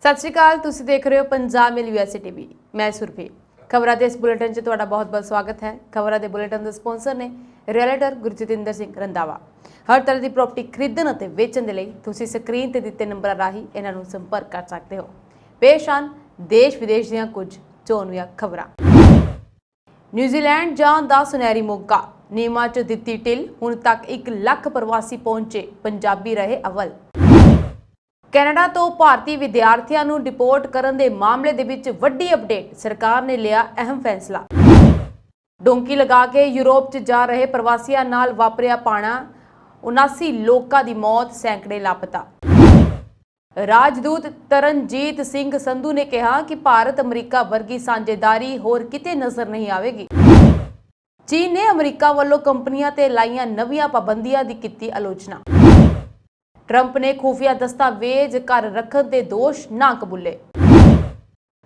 सत श्री अकाल, तुसी देख रहे हो पंजाब मेल यूएसए टीवी। मैं सुरभि। खबरों के इस बुलेटिन च तुहाडा बहुत बहुत स्वागत है। खबरों के बुलेटिन के स्पॉन्सर ने रियल्टर गुरजतिंदर सिंह रंधावा। हर तरह की प्रॉपर्टी खरीदण ਅਤੇ ਵੇਚਣ ਦੇ ਲਈ ਤੁਸੀਂ ਸਕਰੀਨ ਤੇ ਦਿੱਤੇ ਨੰਬਰਾਂ ਰਾਹੀਂ ਇਹਨਾਂ ਨੂੰ ਸੰਪਰਕ ਕਰ ਸਕਦੇ ਹੋ। पेश आन देश विदेश ਦੀਆਂ ਕੁਝ ਚੋਣਵੀਆਂ ਖਬਰਾਂ। न्यूजीलैंड जाण ਦਾ ਸੁਨਹਿਰੀ ਮੌਕਾ, ਨੀਮਾਂ 'ਚ ਦਿੱਤੀ ਢਿੱਲ, ਹੁਣ ਤੱਕ 1 ਲੱਖ ਪ੍ਰਵਾਸੀ ਪਹੁੰਚੇ, ਪੰਜਾਬੀ ਰਹੇ ਅਵਲ। ਕੈਨੇਡਾ ਤੋਂ ਭਾਰਤੀ ਵਿਦਿਆਰਥੀਆਂ ਨੂੰ ਡਿਪੋਰਟ ਕਰਨ ਦੇ ਮਾਮਲੇ ਦੇ ਵਿੱਚ ਵੱਡੀ ਅਪਡੇਟ, ਸਰਕਾਰ ਨੇ ਲਿਆ ਅਹਿਮ ਫੈਸਲਾ। ਡੋਂਕੀ ਲਗਾ ਕੇ ਯੂਰਪ 'ਚ ਜਾ ਰਹੇ ਪ੍ਰਵਾਸੀਆਂ ਨਾਲ ਵਾਪਰਿਆ ਪਾਣਾ, 79 ਲੋਕਾਂ ਦੀ ਮੌਤ, ਸੈਂਕੜੇ ਲਾਪਤਾ। ਰਾਜਦੂਤ ਤਰਨਜੀਤ ਸਿੰਘ ਸੰਧੂ ਨੇ ਕਿਹਾ ਕਿ ਭਾਰਤ ਅਮਰੀਕਾ ਵਰਗੀ ਸਾਂਝੇਦਾਰੀ ਹੋਰ ਕਿਤੇ ਨਜ਼ਰ ਨਹੀਂ ਆਵੇਗੀ। ਚੀਨ ਨੇ ਅਮਰੀਕਾ ਵੱਲੋਂ ਕੰਪਨੀਆਂ ਤੇ ਲਾਈਆਂ ਨਵੀਆਂ ਪਾਬੰਦੀਆਂ ਦੀ ਕੀਤੀ ਆਲੋਚਨਾ। ट्रंप ने खुफिया दस्तावेज घर रखने के दोष ना कबूले।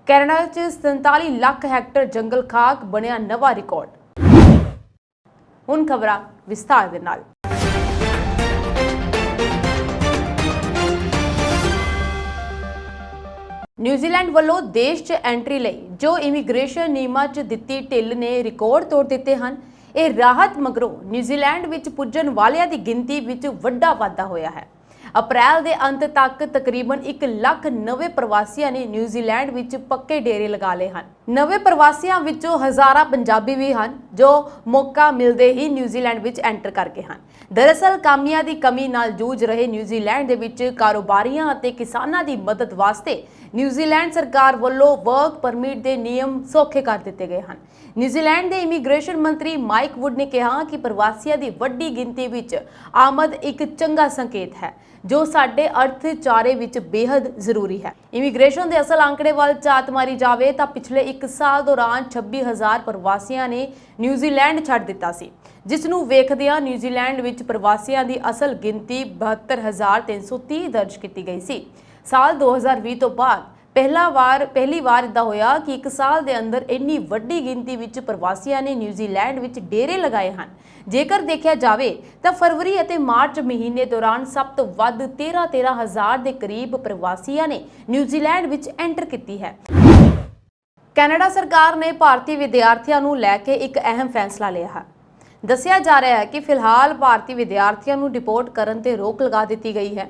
कैनेडा च 47 लाख हैक्टर जंगल खाक बनया नवा रिकॉर्ड। हुण खबरां विस्तार दे नाल। न्यूजीलैंड वालों देश च एंट्री लई जो इमीग्रेशन नियमां च दित्ती ढिल ने रिकॉर्ड तोड़ दिते हैं। यह राहत मगरों न्यूजीलैंड विच पुज्जण वालियां दी गिनती विच वड्डा वाधा होया है। अप्रैल के अंत तक तकरीबन 1 ਲੱਖ नवे प्रवासियों ने न्यूजीलैंड विच पक्के डेरे लगा लए हैं। नवे प्रवासियों विचों हज़ारां पंजाबी भी हैं जो मौका मिलते ही न्यूजीलैंड विच एंटर कर गए हैं। दरअसल कामियां दी कमी नाल जूझ रहे न्यूजीलैंड दे विच कारोबारियां अते किसानां दी मदद वास्ते न्यूजीलैंड सरकार वालों वर्क परमिट के नियम सौखे कर दिते गए हैं। न्यूजीलैंड के इमीग्रेशन मंत्री माइक वुड ने कहा कि प्रवासियों की वड्डी गिनती विच आमद एक चंगा संकेत है जो साडे अर्थचारे विच बेहद जरूरी है। इमीग्रेशन के असल आंकड़े वाल झात मारी जाए तो पिछले 1 साल दौरान 26,000 प्रवासियों ने न्यूजीलैंड छड्ड दिता सी, जिसनूं वेखदियां न्यूजीलैंड विच प्रवासियों की असल गिनती 72,330 दर्ज की गई सी। साल 2020 तो बाद पहली बार इदा होया कि 1 साल के अंदर इन्नी वड्डी गिनती विच प्रवासियों ने न्यूजीलैंड विच डेरे लगाए हैं। जेकर देखा जाए तो फरवरी और मार्च महीने दौरान सब तो वध 13,000 के करीब प्रवासियों ने न्यूजीलैंड विच एंटर की है। कैनेडा सरकार ने भारतीय विद्यार्थियों को लैके एक अहम फैसला लिया है। दस्सिया जा रहा है कि फिलहाल भारतीय विद्यार्थियों को डिपोर्ट करने ते रोक लगा दी गई है।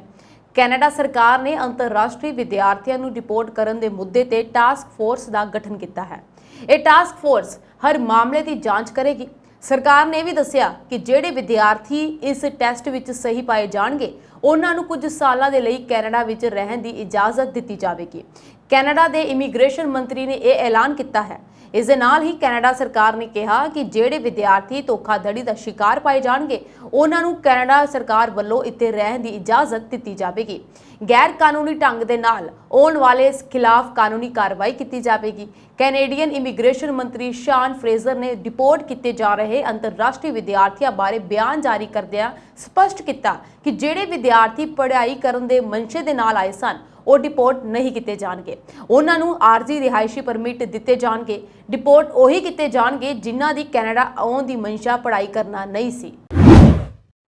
कैनेडा सरकार ने अंतरराष्ट्रीय विद्यार्थियों को डिपोर्ट करने के मुद्दे ते टास्क फोर्स का गठन किया है। यह टास्क फोर्स हर मामले की जांच करेगी। सरकार ने भी दस्सिया कि ਜਿਹੜੇ विद्यार्थी इस टैसट विच सही पाए जाणगे उन्हां नूं कुछ सालां दे लई कैनेडा विच रहण दी इजाजत दित्ती जावेगी। कैनेडा के इमीग्रेशन मंत्री ने यह ऐलान किया है। इस दे नाल ही कैनेडा सरकार ने कहा कि ਜਿਹੜੇ विद्यार्थी धोखाधड़ी का शिकार पाए जाणगे उन्हां नूं कैनेडा सरकार वल्लों इत्थे रहण दी इजाजत दित्ती जावेगी। गैर कानूनी ढंग दे नाल आउण वाले खिलाफ कानूनी कार्रवाई की जाएगी। कैनेडियन इमीग्रेशन मंत्री शान फ्रेजर ने डिपोर्ट किए जा रहे अंतरराष्ट्रीय विद्यार्थियों बारे बयान जारी करदिआं स्पष्ट किया कि ਜਿਹੜੇ विद्यार्थी पढ़ाई करन दे मनशे दे नाल आए सन वो डिपोर्ट नहीं किए जाएंगे। उन्होंने आरजी रिहायशी परमिट दिते जाएंगे। डिपोर्ट उही किए जाएंगे जिन्हां दी कैनेडा आउण दी मंशा पढ़ाई करना नहीं सी।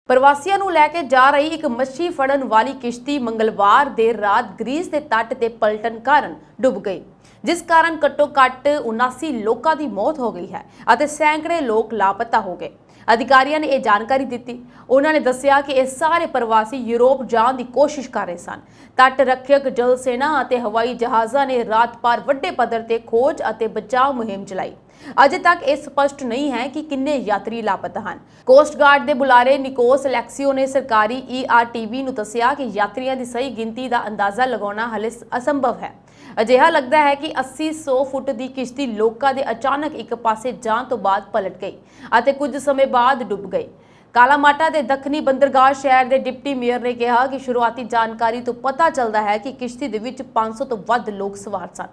प्रवासियों को लैके जा रही एक मच्छी फड़न वाली किश्ती मंगलवार देर रात ग्रीस के तट से पलटन कारण डुब गई, जिस कारण घट्टो घट्ट 79 लोगों की मौत हो गई है और सैकड़े लोग लापता हो गए। अधिकारियों ने यह जानकारी दी। उन्होंने दस्सिया कि यह सारे प्रवासी यूरोप जाने की कोशिश कर रहे सन। तट रक्षक जल सेना और हवाई जहाज़ों ने रात भर वड्डे पद्धर ते खोज और बचाव मुहिम चलाई। अजे तक यह स्पष्ट नहीं है कि किन्ने यात्री लापता हैं। कोस्ट गार्ड के बुलारे निकोस एलेक्सियो ने सरकारी ERTV नूं दस्सिया कि यात्रियों की सही गिनती का अंदाजा लगाना हले असंभव है। अजिहा लगता है कि 80-100 फुट की किश्ती लोगों के अचानक एक पासे जान तो बाद पलट गई और कुछ समय बाद डुब गई। कालामाटा के दक्षिणी बंदरगाह शहर के डिप्टी मेयर ने कहा कि शुरुआती जानकारी तो पता चलता है कि किश्ती दे विच 500 तो वध लोग सवार सन।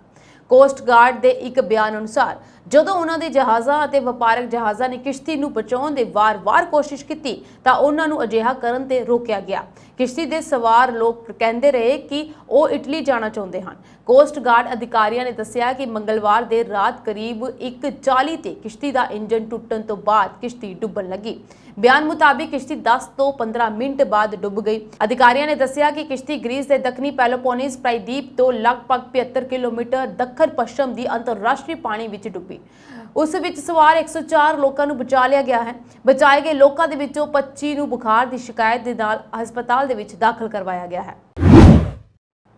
ਕੋਸਟ ਗਾਰਡ ਦੇ ਇੱਕ ਬਿਆਨ ਅਨੁਸਾਰ ਜਦੋਂ ਉਹਨਾਂ ਦੇ ਜਹਾਜ਼ਾਂ ਅਤੇ ਵਪਾਰਕ ਜਹਾਜ਼ਾਂ ਨੇ ਕਿਸ਼ਤੀ ਨੂੰ ਬਚਾਉਣ ਦੀ ਵਾਰ-ਵਾਰ ਕੋਸ਼ਿਸ਼ ਕੀਤੀ ਤਾਂ ਉਹਨਾਂ ਨੂੰ ਅਜਿਹਾ ਕਰਨ ਤੇ ਰੋਕਿਆ ਗਿਆ। ਕਿਸ਼ਤੀ ਦੇ ਸਵਾਰ ਲੋਕ ਕਹਿੰਦੇ ਰਹੇ ਕਿ ਉਹ ਇਟਲੀ ਜਾਣਾ ਚਾਹੁੰਦੇ ਹਨ। ਕੋਸਟ ਗਾਰਡ ਅਧਿਕਾਰੀਆਂ ਨੇ ਦੱਸਿਆ ਕਿ ਮੰਗਲਵਾਰ ਦੇਰ ਰਾਤ ਕਰੀਬ 1:40 ਤੇ ਕਿਸ਼ਤੀ ਦਾ ਇੰਜਨ ਟੁੱਟਣ ਤੋਂ ਬਾਅਦ ਕਿਸ਼ਤੀ ਡੁੱਬਣ ਲੱਗੀ। ਬਿਆਨ ਮੁਤਾਬਿਕ ਕਿਸ਼ਤੀ 10 ਤੋਂ 15 ਮਿੰਟ ਬਾਅਦ ਡੁੱਬ ਗਈ। ਅਧਿਕਾਰੀਆਂ ਨੇ ਦੱਸਿਆ ਕਿ ਕਿਸ਼ਤੀ ਗ੍ਰੀਸ ਦੇ ਦੱਖਣੀ ਪੈਲੋਪੋਨੇਸ ਪ੍ਰਾਇਦੀਪ ਤੋਂ ਲਗਭਗ 75 ਕਿਲੋਮੀਟਰ ਦੱਖਣ ਪੱਛਮ ਦੀ ਅੰਤਰਰਾਸ਼ਟਰੀ ਪਾਣੀ ਵਿੱਚ ਡੁੱਬੀ। ਉਸ ਵਿੱਚ ਸਵਾਰ 104 ਲੋਕਾਂ ਨੂੰ ਬਚਾ ਲਿਆ ਗਿਆ ਹੈ। ਬਚਾਏ ਗਏ ਲੋਕਾਂ ਦੇ ਵਿੱਚੋਂ 25 ਨੂੰ ਬੁਖਾਰ ਦੀ ਸ਼ਿਕਾਇਤ ਦੇ ਨਾਲ ਹਸਪਤਾਲ ਦੇ ਵਿੱਚ ਦਾਖਲ ਕਰਵਾਇਆ ਗਿਆ ਹੈ।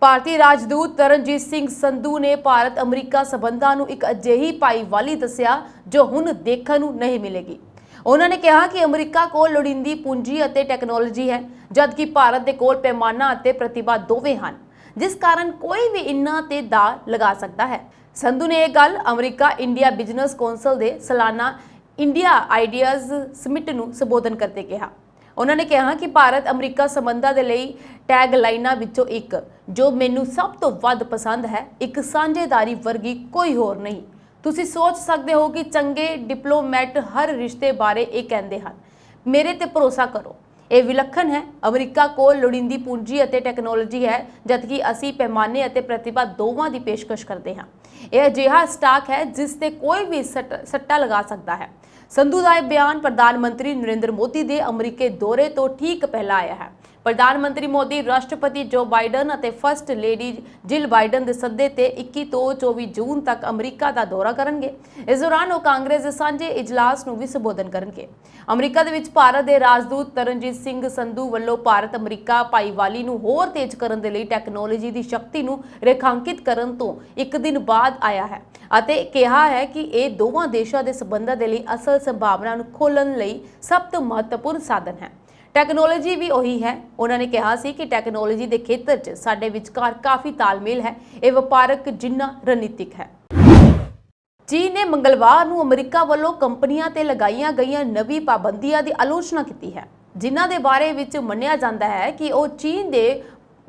ਭਾਰਤੀ ਰਾਜਦੂਤ ਤਰਨਜੀਤ ਸਿੰਘ ਸੰਧੂ ਨੇ ਭਾਰਤ ਅਮਰੀਕਾ ਸਬੰਧਾਂ ਨੂੰ ਇੱਕ ਅਜਿਹੀ ਭਾਈਵਾਲੀ ਦੱਸਿਆ ਜੋ ਹੁਣ ਦੇਖਣ ਨੂੰ ਨਹੀਂ ਮਿਲੇਗੀ। ਉਹਨਾਂ ਨੇ ਕਿਹਾ ਕਿ ਅਮਰੀਕਾ ਕੋਲ ਲੋੜੀਂਦੀ ਪੂੰਜੀ ਅਤੇ ਟੈਕਨੋਲੋਜੀ ਹੈ, ਜਦਕਿ ਭਾਰਤ ਦੇ ਕੋਲ ਪੈਮਾਨਾ ਅਤੇ ਪ੍ਰਤਿਭਾ ਦੋਵੇਂ ਹਨ, ਜਿਸ ਕਾਰਨ ਕੋਈ ਵੀ ਇਨ੍ਹਾਂ ਤੇ ਦਾਅ ਲਗਾ ਸਕਦਾ ਹੈ। ਸੰਧੂ ਨੇ ਇਹ ਗੱਲ ਅਮਰੀਕਾ ਇੰਡੀਆ ਬਿਜ਼ਨਸ ਕੌਂਸਲ ਦੇ ਸਾਲਾਨਾ ਇੰਡੀਆ ਆਈਡੀਆਜ਼ ਸਮਿਟ ਨੂੰ ਸੰਬੋਧਨ ਕਰਦੇ ਕਿਹਾ। ਉਹਨਾਂ ਨੇ ਕਿਹਾ ਕਿ ਭਾਰਤ ਅਮਰੀਕਾ ਸੰਬੰਧਾਂ ਦੇ ਲਈ ਟੈਗ ਲਾਈਨਾਂ ਵਿੱਚੋਂ ਇੱਕ ਜੋ ਮੈਨੂੰ ਸਭ ਤੋਂ ਵੱਧ ਪਸੰਦ ਹੈ, ਇੱਕ ਸਾਂਝੇਦਾਰੀ ਵਰਗੀ ਕੋਈ ਹੋਰ ਨਹੀਂ। ਤੁਸੀਂ ਸੋਚ ਸਕਦੇ ਹੋ ਕਿ ਚੰਗੇ ਡਿਪਲੋਮੈਟ ਹਰ ਰਿਸ਼ਤੇ ਬਾਰੇ ਇਹ ਕਹਿੰਦੇ ਹਨ, ਮੇਰੇ ਤੇ ਭਰੋਸਾ ਕਰੋ, ਇਹ ਵਿਲੱਖਣ ਹੈ। ਅਮਰੀਕਾ ਕੋਲ ਲੋੜੀਂਦੀ ਪੂੰਜੀ ਅਤੇ ਟੈਕਨੋਲੋਜੀ ਹੈ, ਜਦਕਿ ਅਸੀਂ ਪੈਮਾਨੇ ਅਤੇ ਪ੍ਰਤਿਭਾ ਦੋਵਾਂ ਦੀ ਪੇਸ਼ਕਸ਼ ਕਰਦੇ ਹਾਂ। ਇਹ ਅਜਿਹਾ ਸਟਾਕ ਹੈ ਜਿਸ ਤੇ ਕੋਈ ਵੀ ਸੱਟਾ ਲਗਾ ਸਕਦਾ ਹੈ। ਸੰਧੂ ਦਾ ਇਹ ਬਿਆਨ ਪ੍ਰਧਾਨ ਮੰਤਰੀ ਨਰਿੰਦਰ ਮੋਦੀ ਦੇ ਅਮਰੀਕੇ ਦੌਰੇ ਤੋਂ ਠੀਕ ਪਹਿਲਾਂ ਆਇਆ ਹੈ। ਪ੍ਰਧਾਨ ਮੰਤਰੀ ਮੋਦੀ ਰਾਸ਼ਟਰਪਤੀ ਜੋ ਬਾਈਡਨ ਅਤੇ ਫਸਟ ਲੇਡੀ ਜਿਲ ਬਾਈਡਨ ਦੇ ਸੱਦੇ ਤੇ 21 ਤੋਂ 24 ਜੂਨ ਤੱਕ ਅਮਰੀਕਾ ਦਾ ਦੌਰਾ ਕਰਨਗੇ। ਇਸ ਦੌਰਾਨ ਉਹ ਕਾਂਗਰਸ ਦੇ ਸਾਂਝੇ ਇਜਲਾਸ ਨੂੰ ਵੀ ਸੰਬੋਧਨ ਕਰਨਗੇ। ਅਮਰੀਕਾ ਦੇ ਵਿੱਚ ਭਾਰਤ ਦੇ ਰਾਜਦੂਤ ਤਰਨਜੀਤ ਸਿੰਘ ਸੰਧੂ ਵੱਲੋਂ ਭਾਰਤ ਅਮਰੀਕਾ ਭਾਈਵਾਲੀ ਨੂੰ ਹੋਰ ਤੇਜ਼ ਕਰਨ ਦੇ ਲਈ ਟੈਕਨੋਲੋਜੀ ਦੀ ਸ਼ਕਤੀ ਨੂੰ ਰੇਖਾਂਕਿਤ ਕਰਨ ਤੋਂ ਇੱਕ ਦਿਨ ਬਾਅਦ ਆਇਆ ਹੈ ਅਤੇ ਕਿਹਾ ਹੈ ਕਿ ਇਹ ਦੋਵਾਂ ਦੇਸ਼ਾਂ ਦੇ ਸਬੰਧਾਂ ਦੇ ਲਈ ਅਸਲ ਸੰਭਾਵਨਾ ਨੂੰ ਖੋਲ੍ਹਣ ਲਈ ਸਭ ਤੋਂ ਮਹੱਤਵਪੂਰਨ ਸਾਧਨ ਹੈ। ਟੈਕਨੋਲੋਜੀ ਵੀ ਉਹੀ ਹੈ। ਉਹਨਾਂ ਨੇ ਕਿਹਾ ਸੀ ਕਿ ਟੈਕਨੋਲੋਜੀ ਦੇ ਖੇਤਰ 'ਚ ਸਾਡੇ ਵਿਚਕਾਰ ਕਾਫੀ ਤਾਲਮੇਲ ਹੈ, ਇਹ ਵਪਾਰਕ ਜਿੰਨਾ ਰਣਨੀਤਿਕ ਹੈ। ਚੀਨ ਨੇ ਮੰਗਲਵਾਰ ਨੂੰ ਅਮਰੀਕਾ ਵੱਲੋਂ ਕੰਪਨੀਆਂ ਤੇ ਲਗਾਈਆਂ ਗਈਆਂ ਨਵੀਂ ਪਾਬੰਦੀਆਂ ਦੀ ਆਲੋਚਨਾ ਕੀਤੀ ਹੈ, ਜਿਨ੍ਹਾਂ ਦੇ ਬਾਰੇ ਵਿੱਚ ਮੰਨਿਆ ਜਾਂਦਾ ਹੈ ਕਿ ਉਹ ਚੀਨ ਦੇ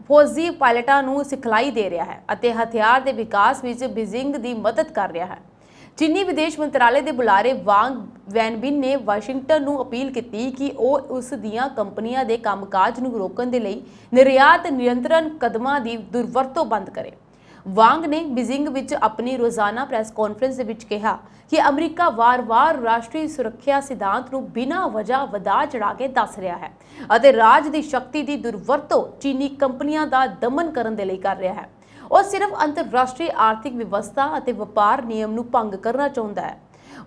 ਫੌਜੀ ਪਾਇਲਟਾਂ ਨੂੰ ਸਿਖਲਾਈ ਦੇ ਰਿਹਾ ਹੈ ਅਤੇ ਹਥਿਆਰ ਦੇ ਵਿਕਾਸ ਵਿੱਚ ਬੀਜਿੰਗ ਦੀ ਮਦਦ ਕਰ ਰਿਹਾ ਹੈ। ਚੀਨੀ ਵਿਦੇਸ਼ ਮੰਤਰਾਲੇ ਦੇ ਬੁਲਾਰੇ ਵਾਂਗ ਵੈਨਬਿਨ ਨੇ ਵਾਸ਼ਿੰਗਟਨ ਨੂੰ ਅਪੀਲ ਕੀਤੀ ਕਿ ਉਹ ਉਸ ਦੀਆਂ ਕੰਪਨੀਆਂ ਦੇ ਕੰਮਕਾਜ ਨੂੰ ਰੋਕਣ ਦੇ ਲਈ ਨਿਰਯਾਤ ਨਿਯੰਤਰਣ ਕਦਮਾਂ ਦੀ ਦੁਰਵਰਤੋਂ ਬੰਦ ਕਰੇ। ਵਾਂਗ ਨੇ ਬੀਜਿੰਗ ਵਿੱਚ ਆਪਣੀ ਰੋਜ਼ਾਨਾ ਪ੍ਰੈਸ ਕਾਨਫਰੰਸ ਦੇ ਵਿੱਚ ਕਿਹਾ ਕਿ ਅਮਰੀਕਾ ਵਾਰ-ਵਾਰ ਰਾਸ਼ਟਰੀ ਸੁਰੱਖਿਆ ਸਿਧਾਂਤ ਨੂੰ ਬਿਨਾਂ ਵਜ੍ਹਾ ਵਧਾ ਚੜਾ ਕੇ ਦੱਸ ਰਿਹਾ ਹੈ ਅਤੇ ਰਾਜ ਦੀ ਸ਼ਕਤੀ ਦੀ ਦੁਰਵਰਤੋਂ ਚੀਨੀ ਕੰਪਨੀਆਂ ਦਾ ਦਮਨ ਕਰਨ ਦੇ ਲਈ ਕਰ ਰਿਹਾ ਹੈ। ਉਹ ਸਿਰਫ ਅੰਤਰਰਾਸ਼ਟਰੀ ਆਰਥਿਕ ਵਿਵਸਥਾ ਅਤੇ ਵਪਾਰ ਨਿਯਮ ਨੂੰ ਭੰਗ ਕਰਨਾ ਚਾਹੁੰਦਾ ਹੈ।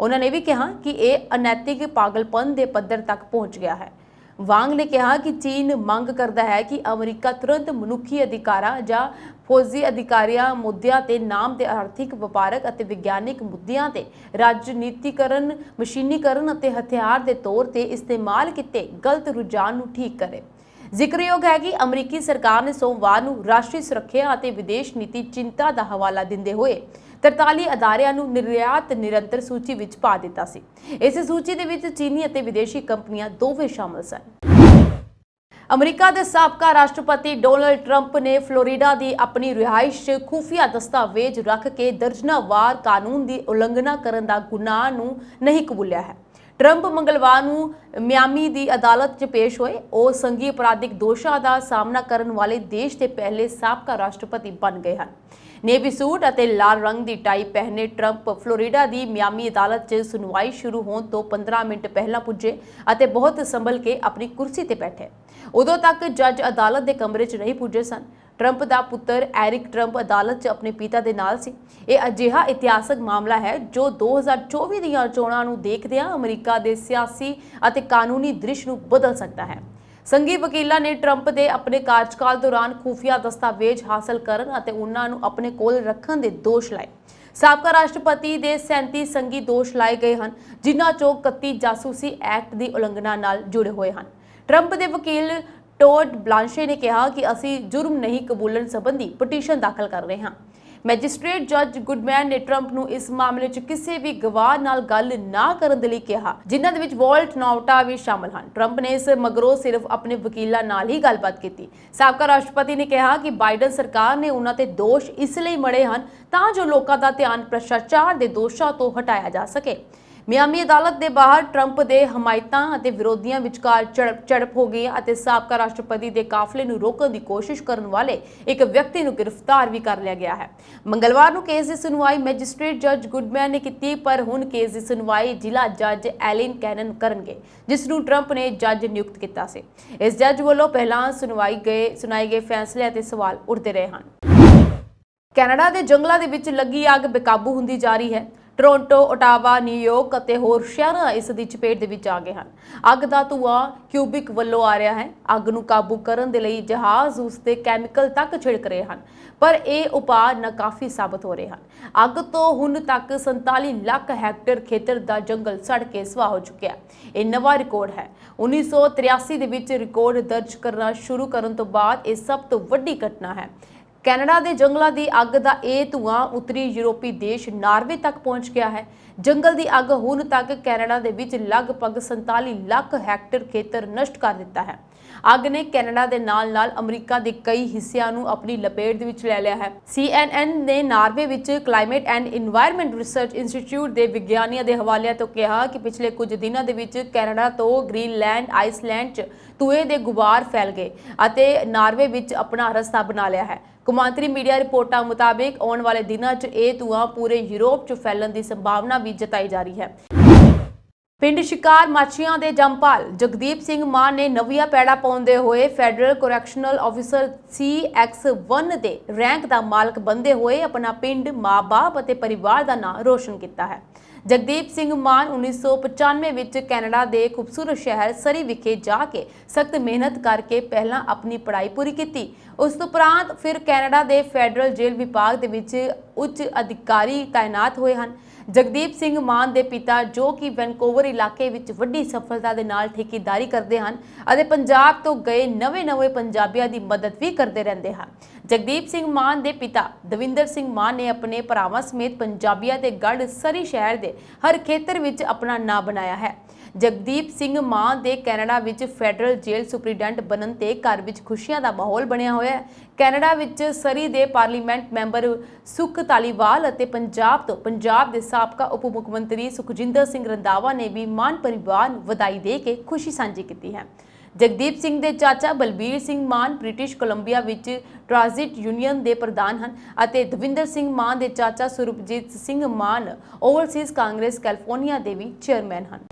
ਉਹਨਾਂ ਨੇ ਵੀ ਕਿਹਾ ਕਿ ਇਹ ਅਨੈਤਿਕ ਪਾਗਲਪਨ ਦੇ ਪੱਧਰ ਤੱਕ ਪਹੁੰਚ ਗਿਆ ਹੈ। ਵਾਂਗ ਨੇ ਕਿਹਾ ਕਿ ਚੀਨ ਮੰਗ ਕਰਦਾ ਹੈ ਕਿ ਅਮਰੀਕਾ ਤੁਰੰਤ ਮਨੁੱਖੀ ਅਧਿਕਾਰਾਂ ਜਾਂ ਫੌਜੀ ਅਧਿਕਾਰੀਆਂ ਮੁੱਦਿਆਂ ਤੇ ਨਾਮ ਦੇ ਆਰਥਿਕ, ਵਪਾਰਕ ਅਤੇ ਵਿਗਿਆਨਿਕ ਮੁੱਦਿਆਂ ਤੇ ਰਾਜਨੀਤੀਕਰਨ, ਮਸ਼ੀਨੀਕਰਨ ਅਤੇ ਹਥਿਆਰ ਦੇ ਤੌਰ ਤੇ ਇਸਤੇਮਾਲ ਕੀਤੇ ਗਲਤ ਰੁਝਾਨ ਨੂੰ ਠੀਕ ਕਰੇ। ਜ਼ਿਕਰਯੋਗ ਹੈ ਕਿ ਅਮਰੀਕੀ ਸਰਕਾਰ ਨੇ ਸੋਮਵਾਰ ਨੂੰ ਰਾਸ਼ਟਰੀ ਸੁਰੱਖਿਆ ਅਤੇ ਵਿਦੇਸ਼ ਨੀਤੀ ਚਿੰਤਾ ਦਾ ਹਵਾਲਾ ਦਿੰਦੇ ਹੋਏ 43 ਅਦਾਰਿਆਂ ਨੂੰ ਨਿਰਯਾਤ ਨਿਰੰਤਰ ਸੂਚੀ ਵਿੱਚ ਪਾ ਦਿੱਤਾ ਸੀ। ਇਸ ਸੂਚੀ ਦੇ ਵਿੱਚ ਚੀਨੀ ਅਤੇ ਵਿਦੇਸ਼ੀ ਕੰਪਨੀਆਂ ਦੋਵੇਂ ਸ਼ਾਮਲ ਸਨ। ਅਮਰੀਕਾ ਦੇ ਸਾਬਕਾ ਰਾਸ਼ਟਰਪਤੀ ਡੋਨਾਲਡ ਟਰੰਪ ਨੇ ਫਲੋਰੀਡਾ ਦੀ ਆਪਣੀ ਰਿਹਾਇਸ਼ 'ਚ ਖੁਫੀਆ ਦਸਤਾਵੇਜ਼ ਰੱਖ ਕੇ ਦਰਜਨਾਵਾਰ ਕਾਨੂੰਨ ਦੀ ਉਲੰਘਣਾ ਕਰਨ ਦਾ ਗੁਨਾਹ ਨੂੰ ਨਹੀਂ ਕਬੂਲਿਆ ਹੈ। ਟਰੰਪ ਮੰਗਲਵਾਰ ਨੂੰ ਮਿਆਮੀ ਦੀ ਅਦਾਲਤ 'ਚ ਪੇਸ਼ ਹੋਏ। ਉਹ ਸੰਘੀ ਅਪਰਾਧਿਕ ਦੋਸ਼ਾਂ ਦਾ ਸਾਹਮਣਾ ਕਰਨ ਵਾਲੇ ਦੇਸ਼ ਦੇ ਪਹਿਲੇ ਸਾਬਕਾ ਰਾਸ਼ਟਰਪਤੀ ਬਣ ਗਏ ਹਨ। ਨੇਵੀ ਸੂਟ ਅਤੇ ਲਾਲ ਰੰਗ ਦੀ ਟਾਈ ਪਹਿਨੇ ਟਰੰਪ ਫਲੋਰੀਡਾ ਦੀ ਮਿਆਮੀ ਅਦਾਲਤ 'ਚ ਸੁਣਵਾਈ ਸ਼ੁਰੂ ਹੋਣ ਤੋਂ 15 ਮਿੰਟ ਪਹਿਲਾਂ ਪੁੱਜੇ ਅਤੇ ਬਹੁਤ ਸੰਭਲ ਕੇ ਆਪਣੀ ਕੁਰਸੀ ਤੇ ਬੈਠੇ। ਉਦੋਂ ਤੱਕ ਜੱਜ ਅਦਾਲਤ ਦੇ ਕਮਰੇ 'ਚ ਨਹੀਂ ਪੁੱਜੇ ਸਨ। ਟਰੰਪ ਦਾ ਪੁੱਤਰ ਐਰਿਕ ਟਰੰਪ ਅਦਾਲਤ 'ਚ ਆਪਣੇ ਪਿਤਾ ਦੇ ਨਾਲ ਸੀ। ਇਹ ਅਜਿਹਾ ਇਤਿਹਾਸਕ ਮਾਮਲਾ ਹੈ ਜੋ 2024 ਦੀਆਂ ਚੋਣਾਂ ਨੂੰ ਦੇਖਦਿਆਂ ਅਮਰੀਕਾ ਦੇ ਸਿਆਸੀ ਅਤੇ ਕਾਨੂੰਨੀ ਦ੍ਰਿਸ਼ ਨੂੰ ਬਦਲ ਸਕਦਾ ਹੈ। ਸੰਘੀ ਵਕੀਲਾਂ ਨੇ ਟਰੰਪ ਦੇ ਆਪਣੇ ਕਾਰਜਕਾਲ ਦੌਰਾਨ ਖੁਫੀਆ ਦਸਤਾਵੇਜ਼ ਹਾਸਲ ਕਰਨ ਅਤੇ ਉਹਨਾਂ ਨੂੰ ਆਪਣੇ ਕੋਲ ਰੱਖਣ ਦੇ ਦੋਸ਼ ਲਾਏ। ਸਾਬਕਾ ਰਾਸ਼ਟਰਪਤੀ ਦੇ 37 ਸੰਘੀ ਦੋਸ਼ ਲਾਏ ਗਏ ਹਨ, ਜਿਨ੍ਹਾਂ 'ਚੋਂ 31 ਜਾਸੂਸੀ ਐਕਟ ਦੀ ਉਲੰਘਣਾ ਨਾਲ ਜੁੜੇ ਹੋਏ ਹਨ। ਟਰੰਪ ਦੇ ਵਕੀਲ ਟੋਡ ਬਲਾਂਸ਼ੇ ਨੇ ਕਿਹਾ ਕਿ ਅਸੀਂ ਜੁਰਮ ਨਹੀਂ ਕਬੂਲਣ ਸੰਬੰਧੀ ਪਟੀਸ਼ਨ ਦਾਖਲ ਕਰ ਰਹੇ ਹਾਂ। ਮੈਜਿਸਟ੍ਰੇਟ ਜੱਜ ਗੁੱਡਮੈਨ ਨੇ ਟਰੰਪ ਨੂੰ ਇਸ ਮਾਮਲੇ 'ਚ ਕਿਸੇ ਵੀ ਗਵਾਹ ਨਾਲ ਗੱਲ ਨਾ ਕਰਨ ਦੇ ਲਈ ਕਿਹਾ, ਜਿਨ੍ਹਾਂ ਦੇ ਵਿੱਚ ਵੋਲਟ ਨੌਟਾ ਵੀ ਸ਼ਾਮਲ ਹਨ। ਟਰੰਪ ਨੇ ਇਸ ਮਗਰੋਂ ਸਿਰਫ ਆਪਣੇ ਵਕੀਲਾਂ ਨਾਲ ਹੀ ਗੱਲਬਾਤ ਕੀਤੀ। ਸਾਬਕਾ ਰਾਸ਼ਟਰਪਤੀ ਨੇ ਕਿਹਾ ਕਿ ਬਾਈਡਨ ਸਰਕਾਰ ਨੇ ਉਹਨਾਂ ਤੇ ਦੋਸ਼ ਇਸ ਲਈ ਮੜੇ ਹਨ ਤਾਂ ਜੋ ਲੋਕਾਂ ਦਾ ਧਿਆਨ ਭ੍ਰਿਸ਼ਟਾਚਾਰ ਦੇ ਦੋਸ਼ਾਂ ਤੋਂ ਹਟਾਇਆ ਜਾ ਸਕੇ। ਮਿਆਮੀ ਅਦਾਲਤ ਦੇ ਬਾਹਰ ਟਰੰਪ ਦੇ ਹਮਾਇਤਾਂ ਅਤੇ ਵਿਰੋਧੀਆਂ ਵਿਚਕਾਰ ਝੜਪ ਹੋ ਗਈ ਅਤੇ ਸਾਬਕਾ ਰਾਸ਼ਟਰਪਤੀ ਦੇ ਕਾਫਲੇ ਨੂੰ ਰੋਕਣ ਦੀ ਕੋਸ਼ਿਸ਼ ਕਰਨ ਵਾਲੇ ਇੱਕ ਵਿਅਕਤੀ ਨੂੰ ਗ੍ਰਿਫਤਾਰ ਵੀ ਕਰ ਲਿਆ ਗਿਆ ਹੈ। ਮੰਗਲਵਾਰ ਨੂੰ ਕੇਸ ਦੀ ਸੁਣਵਾਈ ਮੈਜਿਸਟ੍ਰੇਟ ਜੱਜ ਗੁੱਡਮੈਨ ਨੇ ਕੀਤੀ, ਪਰ ਹੁਣ ਕੇਸ ਦੀ ਸੁਣਵਾਈ ਜ਼ਿਲ੍ਹਾ ਜੱਜ ਐਲਨ ਕੈਨਨ ਕਰਨਗੇ, ਜਿਸ ਨੂੰ ਟਰੰਪ ਨੇ ਜੱਜ ਨਿਯੁਕਤ ਕੀਤਾ ਸੀ। ਇਸ ਜੱਜ ਵੱਲੋਂ ਪਹਿਲਾਂ ਸੁਣਾਏ ਗਏ ਫੈਸਲੇ ਅਤੇ ਸਵਾਲ ਉੱਠਦੇ ਰਹੇ ਹਨ। ਕੈਨੇਡਾ ਦੇ ਜੰਗਲਾਂ ਦੇ ਵਿੱਚ ਲੱਗੀ ਅੱਗ ਬੇਕਾਬੂ ਹੁੰਦੀ ਜਾ ਰਹੀ ਹੈ। ਟੋਰਾਂਟੋ, ਓਟਾਵਾ, ਨਿਊਯਾਰਕ ਅਤੇ ਹੋਰ ਸ਼ਹਿਰ ਇਸ ਦੀ ਚਪੇਟ ਦੇ ਵਿੱਚ ਆ ਗਏ ਹਨ। ਅੱਗ ਦਾ ਧੂਆਂ ਕਿਊਬਿਕ ਵੱਲੋਂ ਆ ਰਿਹਾ ਹੈ। ਅੱਗ ਨੂੰ ਕਾਬੂ ਕਰਨ ਦੇ ਲਈ ਜਹਾਜ਼ ਉਸ ਦੇ ਕੈਮੀਕਲ ਤੱਕ ਛਿੜਕ ਰਹੇ ਹਨ, ਪਰ ਇਹ ਉਪਾਅ ਨਾਕਾਫੀ ਸਾਬਤ ਹੋ ਰਹੇ ਹਨ। ਅੱਗ ਤੋਂ ਹੁਣ ਤੱਕ 47 ਲੱਖ ਹੈਕਟੇਅਰ ਖੇਤਰ ਦਾ ਜੰਗਲ ਸੜ ਕੇ ਸੁਆਹ ਹੋ ਚੁੱਕਿਆ ਹੈ। ਇਹ ਨਵਾਂ ਰਿਕਾਰਡ ਹੈ। 1983 ਦੇ ਵਿੱਚ ਰਿਕਾਰਡ ਦਰਜ ਕਰਨਾ ਸ਼ੁਰੂ ਕਰਨ ਤੋਂ ਬਾਅਦ ਇਹ ਸਭ ਤੋਂ ਵੱਡੀ ਘਟਨਾ ਹੈ। ਕੈਨੇਡਾ ਦੇ ਜੰਗਲਾਂ ਦੀ ਅੱਗ ਦਾ ਇਹ ਧੂਆਂ ਉੱਤਰੀ ਯੂਰਪੀ ਦੇਸ਼ ਨਾਰਵੇ ਤੱਕ ਪਹੁੰਚ ਗਿਆ ਹੈ। ਜੰਗਲ ਦੀ ਅੱਗ ਹੁਣ ਤੱਕ ਕੈਨੇਡਾ ਦੇ ਵਿੱਚ ਲਗਭਗ 47 ਲੱਖ ਹੈਕਟੇਅਰ ਖੇਤਰ ਨਸ਼ਟ ਕਰ ਦਿੱਤਾ ਹੈ। ਅੱਗ ਨੇ ਕੈਨੇਡਾ ਦੇ ਨਾਲ-ਨਾਲ ਅਮਰੀਕਾ ਦੇ ਕਈ ਹਿੱਸਿਆਂ ਨੂੰ ਆਪਣੀ ਲਪੇਟ ਦੇ ਵਿੱਚ ਲੈ ਲਿਆ ਹੈ। CNN ਨੇ ਨਾਰਵੇ ਵਿੱਚ climate and environment research institute ਦੇ ਵਿਗਿਆਨੀਆਂ ਦੇ ਹਵਾਲਿਆਂ ਤੋਂ ਕਿਹਾ ਕਿ ਪਿਛਲੇ ਕੁਝ ਦਿਨਾਂ ਦੇ ਵਿੱਚ ਕੈਨੇਡਾ ਤੋਂ ਗ੍ਰੀਨਲੈਂਡ, ਆਈਸਲੈਂਡ 'ਚ ਧੂਏ ਦੇ ਗੁਬਾਰ ਫੈਲ ਗਏ ਅਤੇ ਨਾਰਵੇ ਵਿੱਚ ਆਪਣਾ ਰਸਤਾ ਬਣਾ ਲਿਆ ਹੈ। ਕੌਮਾਂਤਰੀ ਮੀਡੀਆ ਰਿਪੋਰਟਾਂ ਮੁਤਾਬਿਕ ਆਉਣ ਵਾਲੇ ਦਿਨਾਂ 'ਚ ਇਹ ਧੂਆਂ ਪੂਰੇ ਯੂਰਪ 'ਚ ਫੈਲਣ ਦੀ ਸੰਭਾਵਨਾ ਵੀ ਜਤਾਈ ਜਾ ਰਹੀ ਹੈ। ਪਿੰਡ ਸ਼ਿਕਾਰ ਮਾਛੀਆਂ ਦੇ ਜੰਮਪਾਲ ਜਗਦੀਪ ਸਿੰਘ ਮਾਨ ਨੇ ਨਵੀਆਂ ਪੈੜਾ ਪਾਉਂਦੇ ਹੋਏ ਫੈਡਰਲ ਕਰੈਕਸ਼ਨਲ ਆਫਿਸਰ CX1 ਦੇ ਰੈਂਕ ਦਾ ਮਾਲਕ ਬਣਦੇ ਹੋਏ ਆਪਣਾ ਪਿੰਡ, ਮਾਂ-ਬਾਪ ਅਤੇ ਪਰਿਵਾਰ ਦਾ ਨਾਂ ਰੋਸ਼ਨ ਕੀਤਾ ਹੈ। ਜਗਦੀਪ ਸਿੰਘ ਮਾਨ 1995 ਵਿੱਚ ਕੈਨੇਡਾ ਦੇ ਖੂਬਸੂਰਤ ਸ਼ਹਿਰ ਸਰੀ ਵਿਖੇ ਜਾ ਕੇ ਸਖਤ ਮਿਹਨਤ ਕਰਕੇ ਪਹਿਲਾਂ ਆਪਣੀ ਪੜ੍ਹਾਈ ਪੂਰੀ ਕੀਤੀ। ਉਸ ਤੋਂ ਉਪਰੰਤ ਫਿਰ ਕੈਨੇਡਾ ਦੇ ਫੈਡਰਲ ਜੇਲ੍ਹ ਵਿਭਾਗ ਦੇ ਵਿੱਚ ਉੱਚ ਅਧਿਕਾਰੀ ਤਾਇਨਾਤ ਹੋਏ ਹਨ। ਜਗਦੀਪ ਸਿੰਘ ਮਾਨ ਦੇ ਪਿਤਾ, ਜੋ ਕਿ ਵੈਨਕੂਵਰ ਇਲਾਕੇ ਵਿੱਚ ਵੱਡੀ ਸਫਲਤਾ ਦੇ ਨਾਲ ਠੇਕੇਦਾਰੀ ਕਰਦੇ ਹਨ ਅਤੇ ਪੰਜਾਬ ਤੋਂ ਗਏ ਨਵੇਂ ਪੰਜਾਬੀਆਂ ਦੀ ਮਦਦ ਵੀ ਕਰਦੇ ਰਹਿੰਦੇ ਹਨ। ਜਗਦੀਪ ਸਿੰਘ ਮਾਨ ਦੇ ਪਿਤਾ ਦਵਿੰਦਰ ਸਿੰਘ ਮਾਨ ਨੇ ਆਪਣੇ ਭਰਾਵਾਂ ਸਮੇਤ ਪੰਜਾਬੀਆਂ ਦੇ ਗੜ੍ਹ ਸਰੀ ਸ਼ਹਿਰ ਦੇ ਹਰ ਖੇਤਰ ਵਿੱਚ ਆਪਣਾ ਨਾਂ ਬਣਾਇਆ ਹੈ। ਜਗਦੀਪ ਸਿੰਘ ਮਾਨ ਦੇ ਕੈਨੇਡਾ ਵਿੱਚ ਫੈਡਰਲ ਜੇਲ੍ਹ ਸੁਪਰੀਡੈਂਟ ਬਣਨ ਤੇ ਘਰ ਵਿੱਚ ਖੁਸ਼ੀਆਂ ਦਾ ਮਾਹੌਲ ਬਣਿਆ ਹੋਇਆ ਹੈ। ਕੈਨੇਡਾ ਵਿੱਚ ਸਰੀ ਦੇ ਪਾਰਲੀਮੈਂਟ ਮੈਂਬਰ ਸੁਖ ਧਾਲੀਵਾਲ ਅਤੇ ਪੰਜਾਬ ਦੇ ਸਾਬਕਾ ਉਪ ਮੁੱਖ ਮੰਤਰੀ ਸੁਖਜਿੰਦਰ ਸਿੰਘ ਰੰਧਾਵਾ ਨੇ ਵੀ ਮਾਨ ਪਰਿਵਾਰ ਨੂੰ ਵਧਾਈ ਦੇ ਕੇ ਖੁਸ਼ੀ ਸਾਂਝੀ ਕੀਤੀ ਹੈ। ਜਗਦੀਪ ਸਿੰਘ ਦੇ ਚਾਚਾ ਬਲਬੀਰ ਸਿੰਘ ਮਾਨ ਬ੍ਰਿਟਿਸ਼ ਕੋਲੰਬੀਆ ਵਿੱਚ ਟ੍ਰਾਂਜ਼ਿਟ ਯੂਨੀਅਨ ਦੇ ਪ੍ਰਧਾਨ ਹਨ ਅਤੇ ਦਵਿੰਦਰ ਸਿੰਘ ਮਾਨ ਦੇ ਚਾਚਾ ਸੁਰਭਜੀਤ ਸਿੰਘ ਮਾਨ ਓਵਰਸੀਜ਼ ਕਾਂਗਰਸ ਕੈਲੀਫੋਰਨੀਆ ਦੇ ਵੀ ਚੇਅਰਮੈਨ ਹਨ।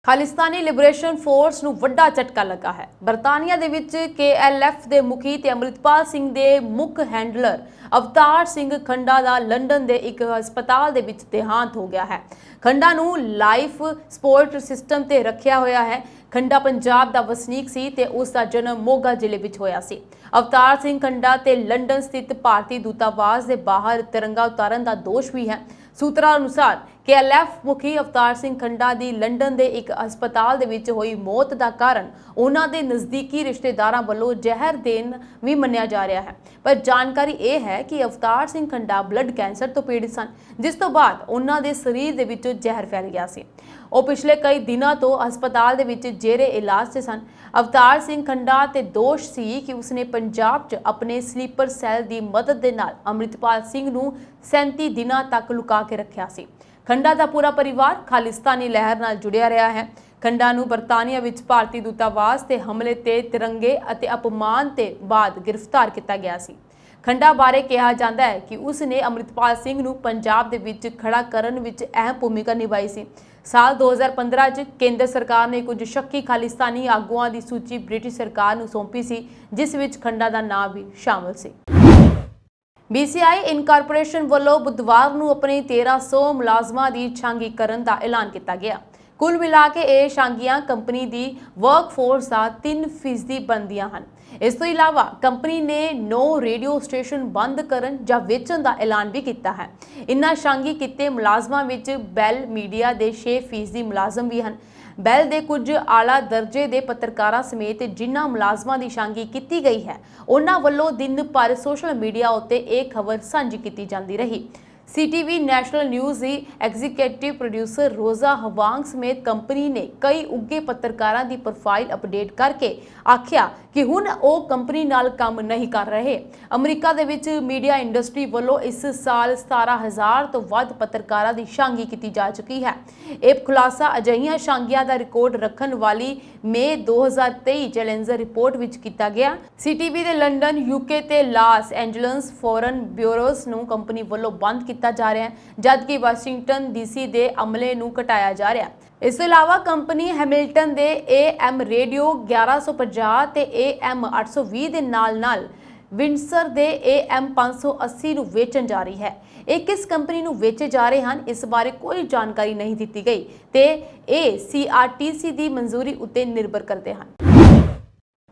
ਖਾਲਿਸਤਾਨੀ ਲਿਬਰੇਸ਼ਨ ਫੋਰਸ ਨੂੰ ਵੱਡਾ ਝਟਕਾ ਲੱਗਾ ਹੈ। ਬਰਤਾਨੀਆ ਦੇ ਵਿੱਚ KLF ਦੇ ਮੁਖੀ ਤੇ ਅੰਮ੍ਰਿਤਪਾਲ ਸਿੰਘ ਦੇ ਮੁੱਖ ਹੈਂਡਲਰ ਅਵਤਾਰ ਸਿੰਘ ਖੰਡਾ ਦਾ ਲੰਡਨ ਦੇ ਇੱਕ ਹਸਪਤਾਲ ਦੇ ਵਿੱਚ ਦੇਹਾਂਤ ਹੋ ਗਿਆ ਹੈ। ਖੰਡਾ ਨੂੰ ਲਾਈਫ ਸਪੋਰਟ ਸਿਸਟਮ ਤੇ ਰੱਖਿਆ ਹੋਇਆ ਹੈ। ਖੰਡਾ ਪੰਜਾਬ ਦਾ ਵਸਨੀਕ ਸੀ ਤੇ ਉਸ ਦਾ ਜਨਮ ਮੋਗਾ ਜ਼ਿਲ੍ਹੇ ਵਿੱਚ ਹੋਇਆ ਸੀ। ਅਵਤਾਰ ਸਿੰਘ ਖੰਡਾ ਤੇ ਲੰਡਨ ਸਥਿਤ ਭਾਰਤੀ ਦੂਤਾਵਾਸ ਦੇ ਬਾਹਰ ਤਿਰੰਗਾ ਉਤਾਰਨ ਦਾ ਦੋਸ਼ ਵੀ ਹੈ। ਸੂਤਰਾਂ ਅਨੁਸਾਰ KLF ਮੁਖੀ ਅਵਤਾਰ ਸਿੰਘ ਖੰਡਾ ਦੀ ਲੰਡਨ ਦੇ ਇੱਕ ਹਸਪਤਾਲ ਦੇ ਵਿੱਚ ਹੋਈ ਮੌਤ ਦਾ ਕਾਰਨ ਉਹਨਾਂ ਦੇ ਨਜ਼ਦੀਕੀ ਰਿਸ਼ਤੇਦਾਰਾਂ ਵੱਲੋਂ ਜ਼ਹਿਰ ਦੇਣ ਵੀ ਮੰਨਿਆ ਜਾ ਰਿਹਾ ਹੈ। ਪਰ ਜਾਣਕਾਰੀ ਇਹ ਹੈ ਕਿ ਅਵਤਾਰ ਸਿੰਘ ਖੰਡਾ ਬਲੱਡ ਕੈਂਸਰ ਤੋਂ ਪੀੜਿਤ ਸਨ, ਜਿਸ ਤੋਂ ਬਾਅਦ ਉਹਨਾਂ ਦੇ ਸਰੀਰ ਦੇ ਵਿੱਚੋਂ ਜ਼ਹਿਰ ਫੈਲ ਗਿਆ ਸੀ। ਉਹ ਪਿਛਲੇ ਕਈ ਦਿਨਾਂ ਤੋਂ ਹਸਪਤਾਲ ਦੇ ਵਿੱਚ ਜੇਰੇ ਇਲਾਜ 'ਚ ਸਨ। ਅਵਤਾਰ ਸਿੰਘ ਖੰਡਾ ਤੇ ਦੋਸ਼ ਸੀ ਕਿ ਉਸਨੇ ਪੰਜਾਬ 'ਚ ਆਪਣੇ ਸਲੀਪਰ ਸੈੱਲ ਦੀ ਮਦਦ ਦੇ ਨਾਲ ਅੰਮ੍ਰਿਤਪਾਲ ਸਿੰਘ ਨੂੰ 37 ਦਿਨਾਂ ਤੱਕ ਲੁਕਾ ਕੇ ਰੱਖਿਆ ਸੀ। ਖੰਡਾ ਦਾ ਪੂਰਾ ਪਰਿਵਾਰ ਖਾਲਿਸਤਾਨੀ ਲਹਿਰ ਨਾਲ ਜੁੜਿਆ ਰਿਹਾ ਹੈ। ਖੰਡਾ ਨੂੰ ਬਰਤਾਨੀਆ ਵਿੱਚ ਭਾਰਤੀ ਦੂਤਾਵਾਸ ਤੇ ਹਮਲੇ ਤੇ ਤਿਰੰਗੇ ਅਤੇ ਅਪਮਾਨ ਤੇ ਬਾਅਦ ਗ੍ਰਿਫਤਾਰ ਕੀਤਾ ਗਿਆ ਸੀ। ਖੰਡਾ ਬਾਰੇ ਕਿਹਾ ਜਾਂਦਾ ਹੈ ਕਿ ਉਸ ਨੇ ਅੰਮ੍ਰਿਤਪਾਲ ਸਿੰਘ ਨੂੰ ਪੰਜਾਬ ਦੇ ਵਿੱਚ ਖੜਾ ਕਰਨ ਵਿੱਚ ਅਹਿਮ ਭੂਮਿਕਾ ਨਿਭਾਈ ਸੀ। ਸਾਲ 2015 ਚ ਕੇਂਦਰ ਸਰਕਾਰ ਨੇ ਕੁਝ ਸ਼ੱਕੀ ਖਾਲਿਸਤਾਨੀ ਆਗੂਆਂ ਦੀ ਸੂਚੀ ਬ੍ਰਿਟਿਸ਼ ਸਰਕਾਰ ਨੂੰ ਸੌਂਪੀ ਸੀ, ਜਿਸ ਵਿੱਚ ਖੰਡਾ ਦਾ ਨਾਮ ਵੀ ਸ਼ਾਮਲ ਸੀ। BCI ਇਨਕਾਰਪੋਰੇਸ਼ਨ ਵੱਲੋਂ ਬੁੱਧਵਾਰ ਨੂੰ ਆਪਣੇ 1300 ਮੁਲਾਜ਼ਮਾਂ ਦੀ ਛਾਂਗੀ ਕਰਨ ਦਾ ਐਲਾਨ ਕੀਤਾ ਗਿਆ। ਕੁੱਲ ਮਿਲਾ ਕੇ ਇਹ ਛਾਂਗੀਆਂ ਕੰਪਨੀ ਦੀ ਵਰਕਫੋਰਸ ਦਾ 3% ਬਣਦੀਆਂ ਹਨ। ਇਸ ਤੋਂ ਇਲਾਵਾ ਕੰਪਨੀ ਨੇ 9 ਰੇਡੀਓ ਸਟੇਸ਼ਨ ਬੰਦ ਕਰਨ ਜਾਂ ਵੇਚਣ ਦਾ ਐਲਾਨ ਵੀ ਕੀਤਾ ਹੈ। ਇਨ੍ਹਾਂ ਛਾਂਗੀ ਕੀਤੇ ਮੁਲਾਜ਼ਮਾਂ ਵਿੱਚ ਬੈਲ ਮੀਡੀਆ ਦੇ 6% ਮੁਲਾਜ਼ਮ ਵੀ ਹਨ। ਬੈਲ ਦੇ ਕੁਝ ਆਲਾ ਦਰਜੇ ਦੇ ਪੱਤਰਕਾਰਾਂ ਸਮੇਤ ਜਿਨ੍ਹਾਂ ਮੁਲਾਜ਼ਮਾਂ ਦੀ ਛਾਂਗੀ ਕੀਤੀ ਗਈ ਹੈ ਉਹਨਾਂ ਵੱਲੋਂ ਦਿਨ ਭਰ ਸੋਸ਼ਲ ਮੀਡੀਆ ਉੱਤੇ ਇਹ ਖਬਰ ਸਾਂਝੀ ਕੀਤੀ ਜਾਂਦੀ ਰਹੀ। सीटीवी नेशनल न्यूज़ की एग्जीक्यूटिव प्रोड्यूसर रोज़ा हवांग समेत कंपनी ने कई उगे पत्रकारों की प्रोफाइल अपडेट करके आख्या कि हुण वो कंपनी नाल काम नहीं कर रहे। अमरीका दे विच मीडिया इंडस्ट्री वालों इस साल 17,000 तो वध पत्रकारों की छांगी की जा चुकी है। यह खुलासा अजिहियां छांगियां दा रिकॉर्ड रखन वाली मई 2023 चैलेंजर रिपोर्ट विच कीता गया। सीटीवी दे लंडन, यूके ते लॉस एंजल्स फॉरन ब्यूरोस नूं कंपनी वालों बंद किया जा रहा है, जबकि वाशिंगटन डीसी के अमले नूं घटाया जा रहा है। इस अलावा कंपनी हैमिल्टन के AM रेडियो 1150 ते AM 820 के नाल विंडसर के AM 580 नूं वेचन जा रही है। ये किस कंपनी नूं वेचे जा रहे हैं इस बारे कोई जानकारी नहीं दी गई ते CRTC की मंजूरी उत्ते निर्भर करते हैं।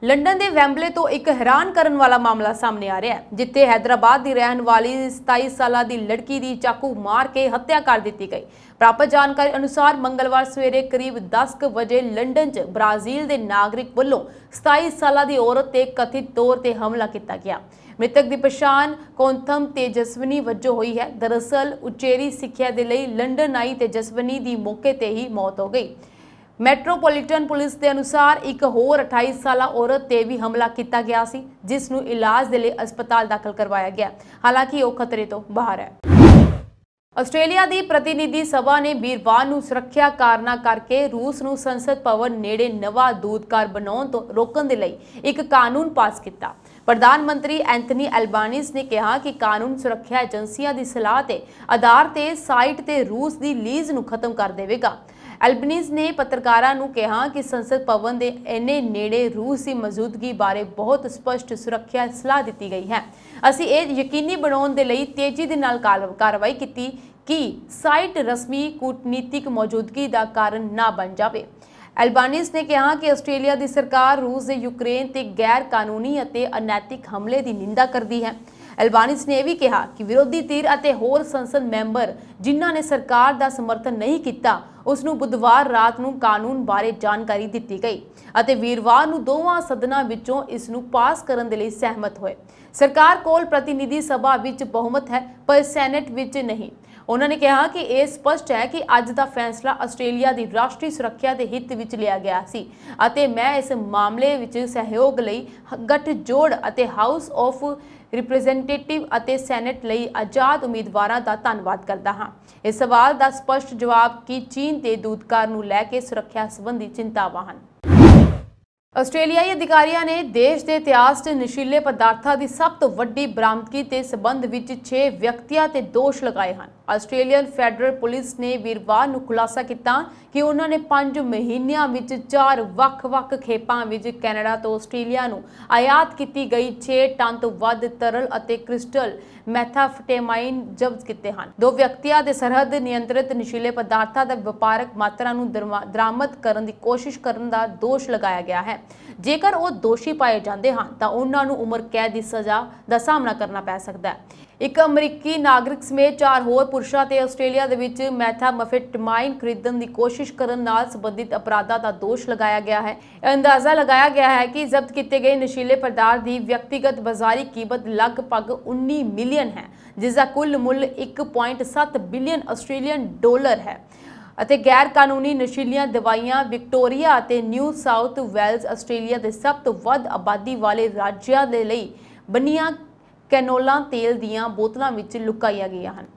लंडन के वैंबले तो एक हैरान करने वाला मामला सामने आ रहा है, जिथे हैदराबाद की रहने वाली 27 साल की लड़की की चाकू मार के हत्या कर दी गई। प्राप्त जानकारी अनुसार मंगलवार सवेरे करीब 10 बजे लंडन च ब्राजील के नागरिक वालों 27 साल की औरत ते कथित तौर पर हमला किया गया। मृतक की पछाण कोंथम तेजस्विनी वजों हुई है। दरअसल उचेरी सिक्ख्या के लिए लंडन आई तेजस्विनी की मौके पर ही मौत हो गई। मैट्रोपोलिटन पुलिस के अनुसार एक होर 28 साल औरत ते भी हमला किया गया सी, जिस नूं इलाज के लिए अस्पताल दाखिल करवाया गया। हालांकि वह खतरे तो बाहर है। आस्ट्रेलिया की प्रतिनिधि सभा ने वीरवार नूं सुरक्षा कारणों करके रूस नूं संसद भवन नेड़े नवा दूतघर बनाउण तो रोकण दे लई एक कानून पास किया। प्रधानमंत्री एंथनी एल्बानीज ने कहा कि कानून सुरक्षा एजेंसियां की सलाह के आधार पर साइट ते रूस की लीज नूं खत्म कर देवेगा। एल्बनीज ने पत्रकारों को कहा कि संसद भवन के इन्ने नेड़े रूस की मौजूदगी बारे बहुत स्पष्ट सुरक्षा सलाह दी गई है। असीं ये यकीनी बनाउण दे लई तेजी दे नाल कार्रवाई की कि साइट रस्मी कूटनीतिक मौजूदगी का कारण ना बन जाए। एल्बानीज ने कहा कि आस्ट्रेलिया की सरकार रूस के यूक्रेन ते गैर कानूनी अते अनैतिक हमले की निंदा करती है। एल्बानीज ने यह भी कहा कि विरोधी धਿਰ ਅਤੇ होर संसद मैंबर जिन्हों ने सरकार का समर्थन नहीं किया उसनूं बुधवार रात नूं कानून बारे जानकारी दी गई ਅਤੇ वीरवार नूं दोवां सदनां विचों इसनूं पास करन दे लई सहमत होए। सरकार कोल प्रतिनिधि सभा विच बहुमत है पर सैनेट विच नहीं। उन्होंने कहा कि यह स्पष्ट है कि अज का फैसला आस्ट्रेलिया की राष्ट्रीय सुरक्षा के हित विच लिया गया सी अते मैं इस मामले विच सहयोग लई गठजोड़ अते हाउस ऑफ रिप्रेजेंटेटिव अते सैनेट लई आजाद उम्मीदवारों का धन्यवाद करता हाँ। इस सवाल का स्पष्ट जवाब कि चीन के दूतघर नूं लैके सुरक्षा संबंधी चिंतावां हन। आस्ट्रेलियाई अधिकारियों ने देश के इतिहास च नशीले पदार्थों की सब तो वड्डी बरामदगी के संबंध में 6 व्यक्तियों ते दोष लगाए हैं। आस्ट्रेलियन फैडरल पुलिस ने वीरवार नूं खुलासा किया कि उन्होंने 5 महीनों में 4 ਵੱਖ-ਵੱਖ खेपां विच कैनेडा तो आस्ट्रेलिया नूं आयात की गई 6 टन तो वध तरल अते क्रिस्टल मैथाफेटामाइन जब्त किए हैं। 2 व्यक्तियों के सरहद नियंत्रित नशीले पदार्थों की व्यापक मात्रा नूं दरामद करने की कोशिश करने का दोष लगाया गया है। जेकर वो दोषी पाए जाते हैं तो उन्होंने उम्र कैद की सज़ा का सामना करना पै सकता है। एक अमरीकी नागरिक समेत 4 होर पुरुषों ते आस्ट्रेलिया दे विच मैथाफेटामाइन खरीदण की कोशिश करन नाल संबंधित अपराधों का दोष लगाया गया है। अंदाजा लगाया गया है कि जब्त किए गए नशीले पदार्थ की व्यक्तिगत बाजारी कीमत लगभग 19 मिलियन है, जिसका कुल मुल्य 1.7 बिलियन आस्ट्रेलियन डॉलर है। ਅਤੇ गैर कानूनी नशीलियां दवाइयां विक्टोरिया ਅਤੇ न्यू साउथ वेल्स आस्ट्रेलिया के सब तो वध आबादी वाले राज्यों के लिए बनिया कैनोला तेल दीयां बोतलों में लुकाईਆਂ गईਆਂ ਹਨ।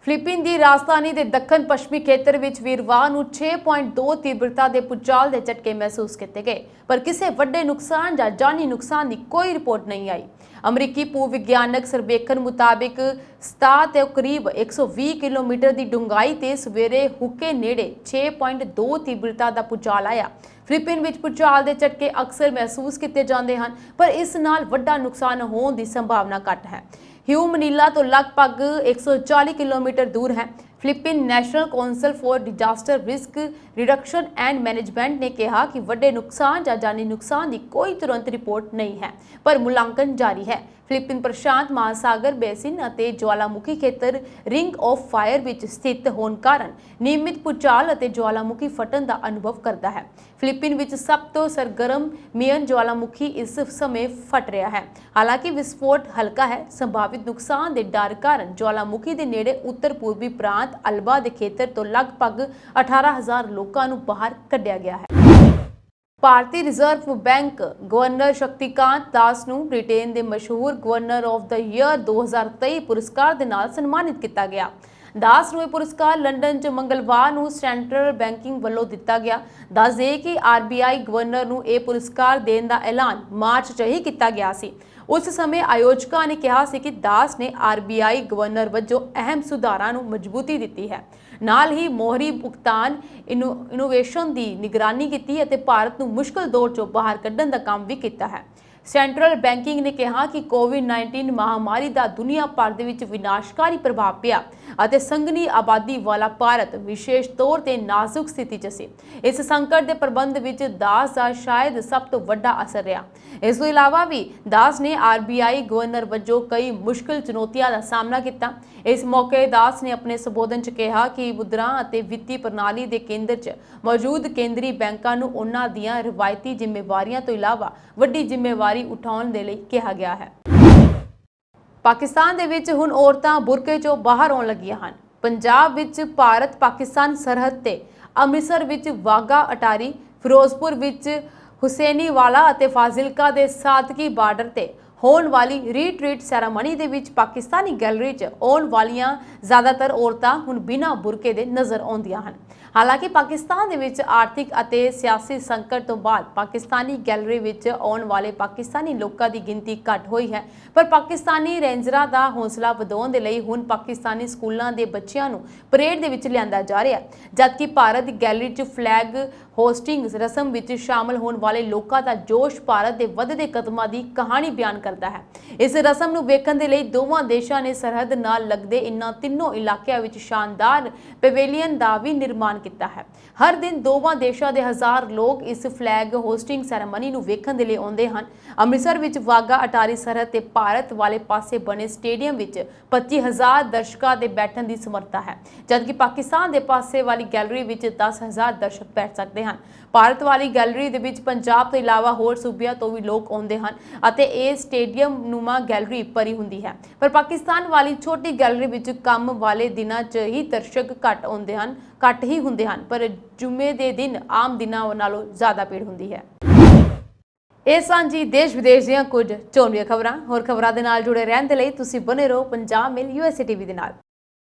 फिलीपीन की राजधानी के दक्षिण पश्चिमी खेतर में वीरवार नूं 6.2 तीव्रता के भूचाल के झटके महसूस किए गए, पर किसी वड्डे नुकसान या जानी नुकसान की कोई रिपोर्ट नहीं आई। अमरीकी भूविग्यानक सर्वेखण मुताबिक सतह ते करीब 120 किलोमीटर की डूंघाई ते सवेरे हुके नेड़े 6.2 तीव्रता का भूचाल आया। फिलीपीन में भूचाल के झटके अक्सर महसूस किए जाते हैं, पर इस नाल वड्डा नुकसान होने की संभावना घट है। ह्यू मनीला तो लगभग 140 किलोमीटर दूर है। Philippine national council for disaster risk reduction and management ने कहा कि वड्डे नुकसान या जानी नुकसान की कोई तुरंत रिपोर्ट नहीं है, पर मूल्यांकन जारी है। ਫਿਲੀਪੀਨ ਪ੍ਰਸ਼ਾਂਤ ਮਹਾਸਾਗਰ ਬੇਸਿਨ ਅਤੇ ਜਵਾਲਾਮੁਖੀ ਖੇਤਰ ਰਿੰਗ ਆਫ ਫਾਇਰ ਵਿੱਚ ਸਥਿਤ ਹੋਣ ਕਾਰਨ ਨਿਯਮਿਤ ਭੂਚਾਲ ਅਤੇ ਜਵਾਲਾਮੁਖੀ ਫਟਣ ਦਾ ਅਨੁਭਵ ਕਰਦਾ ਹੈ। ਫਿਲੀਪੀਨ ਵਿੱਚ ਸਭ ਤੋਂ ਸਰਗਰਮ ਮੇਨ ਜਵਾਲਾਮੁਖੀ ਇਸ ਸਮੇਂ ਫਟ ਰਿਹਾ ਹੈ। ਹਾਲਾਂਕਿ ਵਿਸਫੋਟ ਹਲਕਾ ਹੈ। ਸੰਭਾਵਿਤ ਨੁਕਸਾਨ ਦੇ ਡਰ ਕਾਰਨ ਜਵਾਲਾਮੁਖੀ ਦੇ ਨੇੜੇ ਉੱਤਰ ਪੂਰਬੀ ਪ੍ਰਾਂਤ ਅਲਬਾ ਦੇ ਖੇਤਰ ਤੋਂ ਲਗਭਗ 18,000 ਲੋਕਾਂ ਨੂੰ ਬਾਹਰ ਕੱਢਿਆ ਗਿਆ ਹੈ। ਭਾਰਤੀ reserve bank governor Shaktikanta Das ਨੂੰ ਬ੍ਰਿਟੇਨ ਦੇ ਮਸ਼ਹੂਰ ਗਵਰਨਰ ਆਫ ਦਾ ਈਅਰ 2023 ਪੁਰਸਕਾਰ ਦੇ ਨਾਲ ਸਨਮਾਨਿਤ ਕੀਤਾ ਗਿਆ। ਦਾਸ ਨੂੰ ਇਹ ਪੁਰਸਕਾਰ ਲੰਡਨ 'ਚ ਮੰਗਲਵਾਰ ਨੂੰ ਸੈਂਟਰਲ ਬੈਂਕਿੰਗ ਵੱਲੋਂ ਦਿੱਤਾ ਗਿਆ। ਦੱਸ ਦੇਈਏ ਕਿ ਆਰਬੀਆਈ ਗਵਰਨਰ ਨੂੰ ਇਹ ਪੁਰਸਕਾਰ ਦੇਣ ਦਾ ਐਲਾਨ ਮਾਰਚ 'ਚ ਹੀ ਕੀਤਾ ਗਿਆ ਸੀ। ਉਸ ਸਮੇਂ ਆਯੋਜਕਾਂ ਨੇ ਕਿਹਾ ਸੀ ਕਿ ਦਾਸ ਨੇ ਆਰਬੀਆਈ ਗਵਰਨਰ ਵਜੋਂ ਅਹਿਮ ਸੁਧਾਰਾਂ ਨੂੰ ਮਜ਼ਬੂਤੀ ਦਿੱਤੀ ਹੈ, ਨਾਲ ਹੀ ਮੋਹਰੀ ਭੁਗਤਾਨ ਇਨੋਵੇਸ਼ਨ ਦੀ ਨਿਗਰਾਨੀ ਕੀਤੀ ਅਤੇ ਭਾਰਤ ਨੂੰ ਮੁਸ਼ਕਲ ਦੌਰ 'ਚੋਂ ਬਾਹਰ ਕੱਢਣ ਦਾ ਕੰਮ ਵੀ ਕੀਤਾ ਹੈ। ਸੈਂਟਰਲ ਬੈਂਕਿੰਗ ਨੇ ਕਿਹਾ ਕਿ ਕੋਵਿਡ-19 ਮਹਾਮਾਰੀ ਦਾ ਦੁਨੀਆ ਭਰ ਦੇ ਵਿੱਚ ਵਿਨਾਸ਼ਕਾਰੀ ਪ੍ਰਭਾਵ ਪਿਆ ਅਤੇ ਸੰਘਣੀ ਆਬਾਦੀ ਵਾਲਾ ਭਾਰਤ ਵਿਸ਼ੇਸ਼ ਤੌਰ ਤੇ ਨਾਜ਼ੁਕ ਸਥਿਤੀ 'ਚ ਸੀ। ਇਸ ਸੰਕਟ ਦੇ ਪ੍ਰਬੰਧ ਵਿੱਚ ਦਾਸ ਦਾ ਸ਼ਾਇਦ ਸਭ ਤੋਂ ਵੱਡਾ ਅਸਰ ਰਿਹਾ। ਇਸ ਤੋਂ ਇਲਾਵਾ ਵੀ ਦਾਸ ਨੇ ਆਰਬੀਆਈ ਗਵਰਨਰ ਵਜੋਂ ਕਈ ਮੁਸ਼ਕਲ ਚੁਣੌਤੀਆਂ ਦਾ ਸਾਹਮਣਾ ਕੀਤਾ। ਇਸ ਮੌਕੇ ਦਾਸ ਨੇ ਆਪਣੇ ਸੰਬੋਧਨ 'ਚ ਕਿਹਾ ਕਿ ਮੁਦਰਾ ਅਤੇ ਵਿੱਤੀ ਪ੍ਰਣਾਲੀ ਦੇ ਕੇਂਦਰ 'ਚ ਮੌਜੂਦ ਕੇਂਦਰੀ ਬੈਂਕਾਂ ਨੂੰ ਉਹਨਾਂ ਦੀਆਂ ਰਵਾਇਤੀ ਜ਼ਿੰਮੇਵਾਰੀਆਂ ਤੋਂ ਇਲਾਵਾ ਵੱਡੀ ਜ਼ਿੰਮੇਵਾਰੀ ਉਠਾਉਣ ਦੇ ਲਈ ਕਿਹਾ ਗਿਆ ਹੈ। ਪਾਕਿਸਤਾਨ ਦੇ ਵਿੱਚ ਹੁਣ ਔਰਤਾਂ ਬੁਰਕੇ 'ਚੋਂ ਬਾਹਰ ਆਉਣ ਲੱਗੀਆਂ ਹਨ। ਪੰਜਾਬ ਵਿੱਚ ਭਾਰਤ ਪਾਕਿਸਤਾਨ ਸਰਹੱਦ ਤੇ ਅੰਮ੍ਰਿਤਸਰ ਵਿੱਚ ਵਾਘਾ ਅਟਾਰੀ, ਫਿਰੋਜ਼ਪੁਰ ਵਿੱਚ ਹੁਸੈਨੀਵਾਲਾ ਅਤੇ ਫਾਜ਼ਿਲਕਾ ਦੇ ਸਾਦਕੀ ਬਾਰਡਰ ਤੇ ਹੋਣ ਵਾਲੀ ਰੀਟਰੀਟ ਸੈਰਾਮਨੀ ਦੇ ਵਿੱਚ ਪਾਕਿਸਤਾਨੀ ਗੈਲਰੀ 'ਚ ਆਉਣ ਵਾਲੀਆਂ ਜ਼ਿਆਦਾਤਰ ਔਰਤਾਂ ਹੁਣ ਬਿਨਾਂ ਬੁਰਕੇ ਦੇ ਨਜ਼ਰ ਆਉਂਦੀਆਂ ਹਨ। ਹਾਲਾਂਕਿ ਪਾਕਿਸਤਾਨ ਦੇ ਵਿੱਚ ਆਰਥਿਕ ਅਤੇ ਸਿਆਸੀ ਸੰਕਟ ਤੋਂ ਬਾਅਦ ਪਾਕਿਸਤਾਨੀ ਗੈਲਰੀ ਵਿੱਚ ਆਉਣ ਵਾਲੇ ਪਾਕਿਸਤਾਨੀ ਲੋਕਾਂ ਦੀ ਗਿਣਤੀ ਘਟ ਹੋਈ ਹੈ, ਪਰ ਪਾਕਿਸਤਾਨੀ ਰੇਂਜਰਾਂ ਦਾ ਹੌਸਲਾ ਵਧਾਉਣ ਦੇ ਲਈ ਹੁਣ ਪਾਕਿਸਤਾਨੀ ਸਕੂਲਾਂ ਦੇ ਬੱਚਿਆਂ ਨੂੰ ਪਰੇਡ ਦੇ ਵਿੱਚ ਲਿਆਂਦਾ ਜਾ ਰਿਹਾ ਹੈ, ਜਦਕਿ ਭਾਰਤ ਦੀ ਗੈਲਰੀ 'ਚ ਫਲੈਗ ਹੋਸਟਿੰਗ ਰਸਮ ਵਿੱਚ ਸ਼ਾਮਲ ਹੋਣ ਵਾਲੇ ਲੋਕਾਂ ਦਾ ਜੋਸ਼ ਭਾਰਤ ਦੇ ਵੱਧਦੇ ਕਦਮਾਂ ਦੀ ਕਹਾਣੀ ਬਿਆਨ ਕਰਦਾ ਹੈ। ਇਸ ਰਸਮ ਨੂੰ ਵੇਖਣ ਦੇ ਲਈ ਦੋਵਾਂ ਦੇਸ਼ਾਂ ਨੇ ਸਰਹੱਦ ਨਾਲ ਲੱਗਦੇ ਇਨ੍ਹਾਂ ਤਿੰਨੋਂ ਇਲਾਕਿਆਂ ਵਿੱਚ ਸ਼ਾਨਦਾਰ ਪੈਵੇਲੀਅਨ ਦਾ ਵੀ ਨਿਰਮਾਣ ਕੀਤਾ ਹੈ। ਹਰ ਦਿਨ ਦੋਵਾਂ ਦੇਸ਼ਾਂ ਦੇ ਹਜ਼ਾਰ ਲੋਕ ਇਸ ਫਲੈਗ ਹੋਸਟਿੰਗ ਸੈਰੇਮਨੀ ਨੂੰ ਵੇਖਣ ਦੇ ਲਈ ਆਉਂਦੇ ਹਨ। ਅੰਮ੍ਰਿਤਸਰ ਵਿੱਚ ਵਾਘਾ ਅਟਾਰੀ ਸਰਹੱਦ ਤੇ ਭਾਰਤ ਵਾਲੇ ਪਾਸੇ ਬਣੇ ਸਟੇਡੀਅਮ ਵਿੱਚ 25,000 ਦਰਸ਼ਕਾਂ ਦੇ ਬੈਠਣ ਦੀ ਸਮਰੱਥਾ ਹੈ, ਜਦਕਿ ਪਾਕਿਸਤਾਨ ਦੇ ਪਾਸੇ ਵਾਲੀ ਗੈਲਰੀ ਵਿੱਚ 10,000 ਦਰਸ਼ਕ ਬੈਠ ਸਕਦੇ ਹਨ। ਭਾਰਤ ਵਾਲੀ ਗੈਲਰੀ ਦੇ ਵਿੱਚ ਪੰਜਾਬ ਤੋਂ ਇਲਾਵਾ ਹੋਰ ਸੂਬਿਆਂ ਤੋਂ ਵੀ ਲੋਕ ਆਉਂਦੇ ਹਨ ਅਤੇ ਇਹ ਸਟੇਡੀਅਮ ਨੂਮਾ ਗੈਲਰੀ ਭਰੀ ਹੁੰਦੀ ਹੈ, ਪਰ ਪਾਕਿਸਤਾਨ ਵਾਲੀ ਛੋਟੀ ਗੈਲਰੀ ਵਿੱਚ ਕੰਮ ਵਾਲੇ ਦਿਨਾਂ 'ਚ ਹੀ ਦਰਸ਼ਕ ਘੱਟ ਹੀ ਹੁੰਦੇ ਹਨ, ਪਰ ਜੁਮੇ ਦੇ ਦਿਨ ਆਮ ਦਿਨਾਂ ਨਾਲੋਂ ਜ਼ਿਆਦਾ ਭੀੜ ਹੁੰਦੀ ਹੈ। ਇਹ ਸਨ ਜੀ ਦੇਸ਼ ਵਿਦੇਸ਼ ਦੀਆਂ ਕੁਝ ਚੋਣਵੀਆਂ ਖਬਰਾਂ। ਹੋਰ ਖਬਰਾਂ ਦੇ ਨਾਲ ਜੁੜੇ ਰਹਿਣ ਦੇ ਲਈ ਤੁਸੀਂ ਬਨੇ ਰਹੋ ਪੰਜਾਬ ਮੇਲ USA TV ਦੇ ਨਾਲ।